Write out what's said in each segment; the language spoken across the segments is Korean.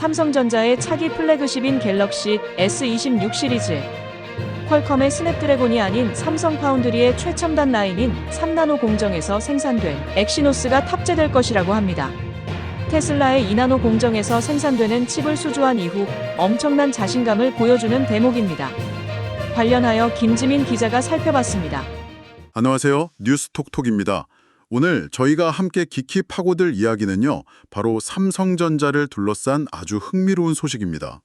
삼성전자의 차기 플래그십인 갤럭시 S26 시리즈, 퀄컴의 스냅드래곤이 아닌 삼성 파운드리의 최첨단 라인인 3나노 공정에서 생산된 엑시노스가 탑재될 것이라고 합니다. 테슬라의 2나노 공정에서 생산되는 칩을 수주한 이후 엄청난 자신감을 보여주는 대목입니다. 관련하여 김지민 기자가 살펴봤습니다. 안녕하세요. 뉴스톡톡입니다. 오늘 저희가 함께 깊이 파고들 이야기는요, 바로 삼성전자를 둘러싼 아주 흥미로운 소식입니다.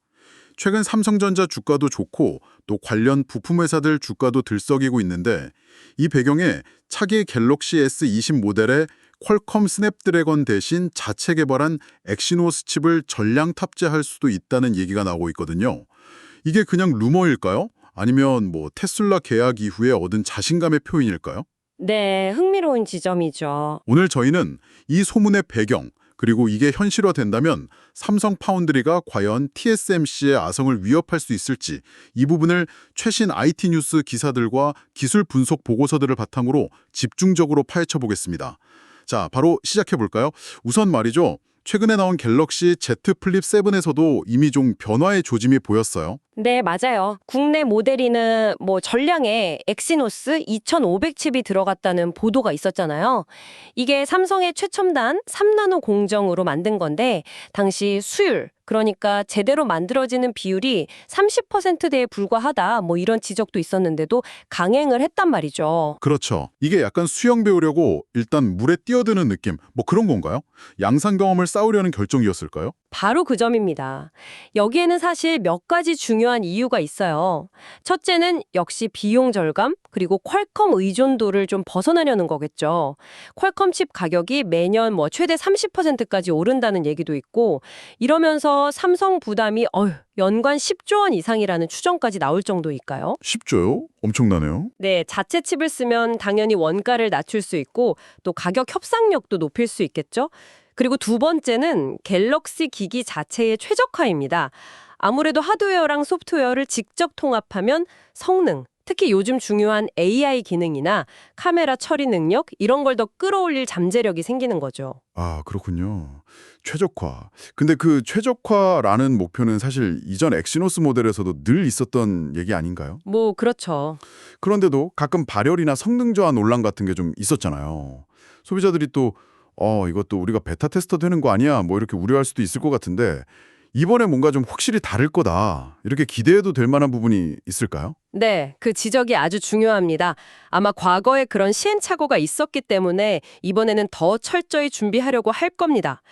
최근 삼성전자 주가도 좋고 또 관련 부품 회사들 주가도 들썩이고 있는데, 이 배경에 차기 갤럭시 S20 모델에 퀄컴 스냅드래곤 대신 자체 개발한 엑시노스 칩을 전량 탑재할 수도 있다는 얘기가 나오고 있거든요. 이게 그냥 루머일까요? 아니면 테슬라 계약 이후에 얻은 자신감의 표현일까요? 네, 흥미로운 지점이죠. 오늘 저희는 이 소문의 배경, 그리고 이게 현실화된다면 삼성 파운드리가 과연 TSMC의 아성을 위협할 수 있을지, 이 부분을 최신 IT 뉴스 기사들과 기술 분석 보고서들을 바탕으로 집중적으로 파헤쳐 보겠습니다. 자, 바로 시작해 볼까요? 우선 말이죠. 최근에 나온 갤럭시 Z 플립 7에서도 이미 좀 변화의 조짐이 보였어요. 네, 맞아요. 국내 모델이는 전량에 엑시노스 2500 칩이 들어갔다는 보도가 있었잖아요. 이게 삼성의 최첨단 3나노 공정으로 만든 건데, 당시 수율, 그러니까 제대로 만들어지는 비율이 30%대에 불과하다, 이런 지적도 있었는데도 강행을 했단 말이죠. 그렇죠. 이게 약간 수영 배우려고 일단 물에 뛰어드는 느낌, 그런 건가요? 양산 경험을 쌓으려는 결정이었을까요? 바로 그 점입니다. 여기에는 사실 몇 가지 중요한 이유가 있어요. 첫째는 역시 비용 절감, 그리고 퀄컴 의존도를 좀 벗어나려는 거겠죠. 퀄컴 칩 가격이 매년 최대 30%까지 오른다는 얘기도 있고, 이러면서 삼성 부담이 연간 10조 원 이상이라는 추정까지 나올 정도일까요? 10조요? 엄청나네요. 네, 자체 칩을 쓰면 당연히 원가를 낮출 수 있고 또 가격 협상력도 높일 수 있겠죠. 그리고 두 번째는 갤럭시 기기 자체의 최적화입니다. 아무래도 하드웨어랑 소프트웨어를 직접 통합하면 성능, 특히 요즘 중요한 AI 기능이나 카메라 처리 능력, 이런 걸 더 끌어올릴 잠재력이 생기는 거죠. 아, 그렇군요. 최적화. 근데 그 최적화라는 목표는 사실 이전 엑시노스 모델에서도 늘 있었던 얘기 아닌가요? 그렇죠. 그런데도 가끔 발열이나 성능 저하 논란 같은 게 좀 있었잖아요. 소비자들이 또 이것도 우리가 베타 테스터 되는 거 아니야? 이렇게 우려할 수도 있을 것 같은데, 이번에 뭔가 좀 확실히 다를 거다, 이렇게 기대해도 될 만한 부분이 있을까요? 네, 그 지적이 아주 중요합니다. 아마 과거에 그런 시행착오가 있었기 때문에 이번에는 더 철저히 준비하려고 할 겁니다.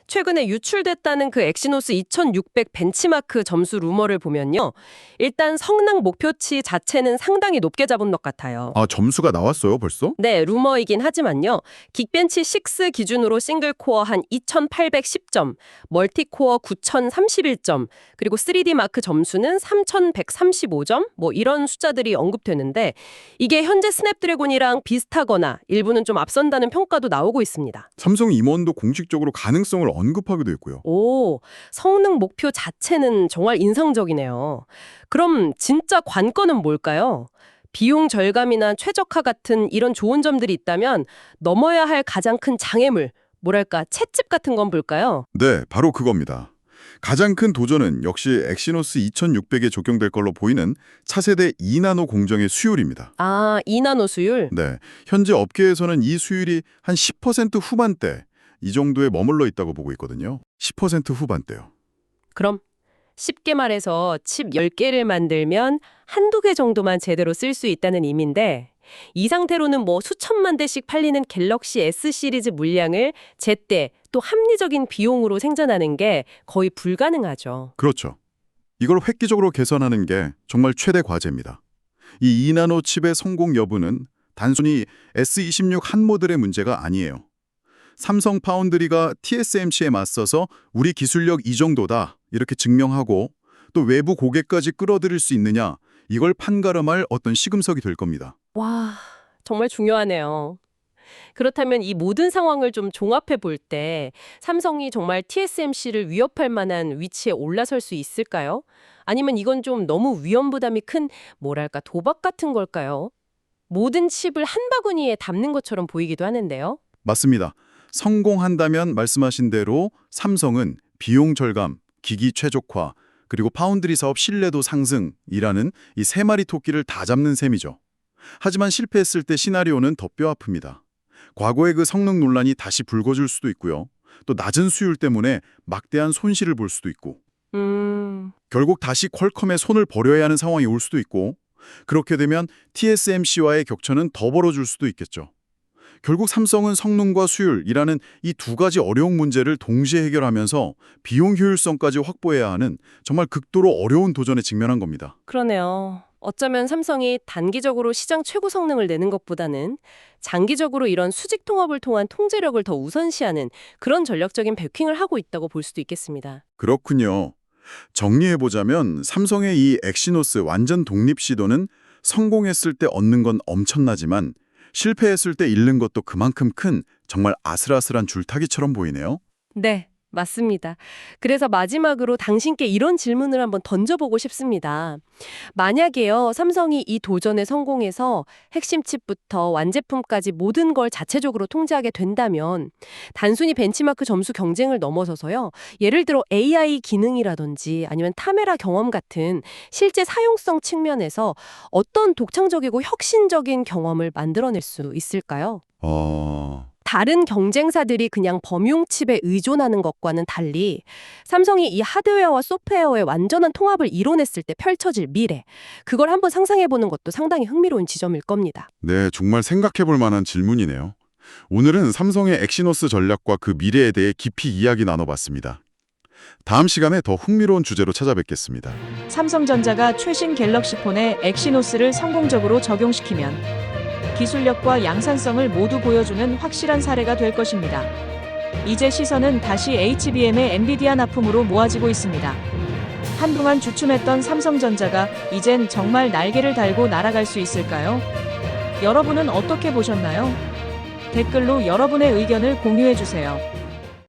최근에 유출됐다는 그 엑시노스 2600 벤치마크 점수 루머를 보면요. 일단 성능 목표치 자체는 상당히 높게 잡은 것 같아요. 아, 점수가 나왔어요, 벌써? 네, 루머이긴 하지만요. 긱벤치 6 기준으로 싱글코어 한 2810점, 멀티코어 9031점, 그리고 3D 마크 점수는 3135점, 이런 숫자들이 언급되는데, 이게 현재 스냅드래곤이랑 비슷하거나 일부는 좀 앞선다는 평가도 나오고 있습니다. 삼성 임원도 공식적으로 가능성을 언급하기도 했고요. 오, 성능 목표 자체는 정말 인상적이네요. 그럼 진짜 관건은 뭘까요? 비용 절감이나 최적화 같은 이런 좋은 점들이 있다면 넘어야 할 가장 큰 장애물, 채집 같은 건 볼까요? 네, 바로 그겁니다. 가장 큰 도전은 역시 엑시노스 2600에 적용될 걸로 보이는 차세대 2나노 공정의 수율입니다. 아, 2나노 수율? 네, 현재 업계에서는 이 수율이 한 10% 후반대, 이 정도에 머물러 있다고 보고 있거든요. 10% 후반대요. 그럼 쉽게 말해서 칩 10개를 만들면 한두 개 정도만 제대로 쓸 수 있다는 의미인데, 이 상태로는 수천만 대씩 팔리는 갤럭시 S 시리즈 물량을 제때 또 합리적인 비용으로 생산하는 게 거의 불가능하죠. 그렇죠. 이걸 획기적으로 개선하는 게 정말 최대 과제입니다. 이 2나노 칩의 성공 여부는 단순히 S26 한 모델의 문제가 아니에요. 삼성 파운드리가 TSMC에 맞서서 우리 기술력 이 정도다, 이렇게 증명하고 또 외부 고객까지 끌어들일 수 있느냐, 이걸 판가름할 어떤 시금석이 될 겁니다. 와, 정말 중요하네요. 그렇다면 이 모든 상황을 좀 종합해 볼 때 삼성이 정말 TSMC를 위협할 만한 위치에 올라설 수 있을까요? 아니면 이건 좀 너무 위험 부담이 큰 도박 같은 걸까요? 모든 칩을 한 바구니에 담는 것처럼 보이기도 하는데요. 맞습니다. 성공한다면 말씀하신 대로 삼성은 비용 절감, 기기 최적화, 그리고 파운드리 사업 신뢰도 상승이라는 이 세 마리 토끼를 다 잡는 셈이죠. 하지만 실패했을 때 시나리오는 더 뼈아픕니다. 과거의 그 성능 논란이 다시 불거질 수도 있고요. 또 낮은 수율 때문에 막대한 손실을 볼 수도 있고, 결국 다시 퀄컴의 손을 버려야 하는 상황이 올 수도 있고, 그렇게 되면 TSMC와의 격차는 더 벌어질 수도 있겠죠. 결국 삼성은 성능과 수율이라는 이 두 가지 어려운 문제를 동시에 해결하면서 비용 효율성까지 확보해야 하는 정말 극도로 어려운 도전에 직면한 겁니다. 그러네요. 어쩌면 삼성이 단기적으로 시장 최고 성능을 내는 것보다는 장기적으로 이런 수직 통합을 통한 통제력을 더 우선시하는 그런 전략적인 베킹을 하고 있다고 볼 수도 있겠습니다. 그렇군요. 정리해보자면 삼성의 이 엑시노스 완전 독립 시도는 성공했을 때 얻는 건 엄청나지만 실패했을 때 잃는 것도 그만큼 큰 정말 아슬아슬한 줄타기처럼 보이네요. 네, 맞습니다. 그래서 마지막으로 당신께 이런 질문을 한번 던져보고 싶습니다. 만약에요, 삼성이 이 도전에 성공해서 핵심 칩부터 완제품까지 모든 걸 자체적으로 통제하게 된다면 단순히 벤치마크 점수 경쟁을 넘어서서요, 예를 들어 AI 기능이라든지 아니면 카메라 경험 같은 실제 사용성 측면에서 어떤 독창적이고 혁신적인 경험을 만들어낼 수 있을까요? 다른 경쟁사들이 그냥 범용 칩에 의존하는 것과는 달리 삼성이 이 하드웨어와 소프트웨어의 완전한 통합을 이뤄냈을 때 펼쳐질 미래, 그걸 한번 상상해보는 것도 상당히 흥미로운 지점일 겁니다. 네, 정말 생각해볼 만한 질문이네요. 오늘은 삼성의 엑시노스 전략과 그 미래에 대해 깊이 이야기 나눠봤습니다. 다음 시간에 더 흥미로운 주제로 찾아뵙겠습니다. 삼성전자가 최신 갤럭시 폰에 엑시노스를 성공적으로 적용시키면 기술력과 양산성을 모두 보여주는 확실한 사례가 될 것입니다. 이제 시선은 다시 HBM의 엔비디아 납품으로 모아지고 있습니다. 한동안 주춤했던 삼성전자가 이젠 정말 날개를 달고 날아갈 수 있을까요? 여러분은 어떻게 보셨나요? 댓글로 여러분의 의견을 공유해주세요.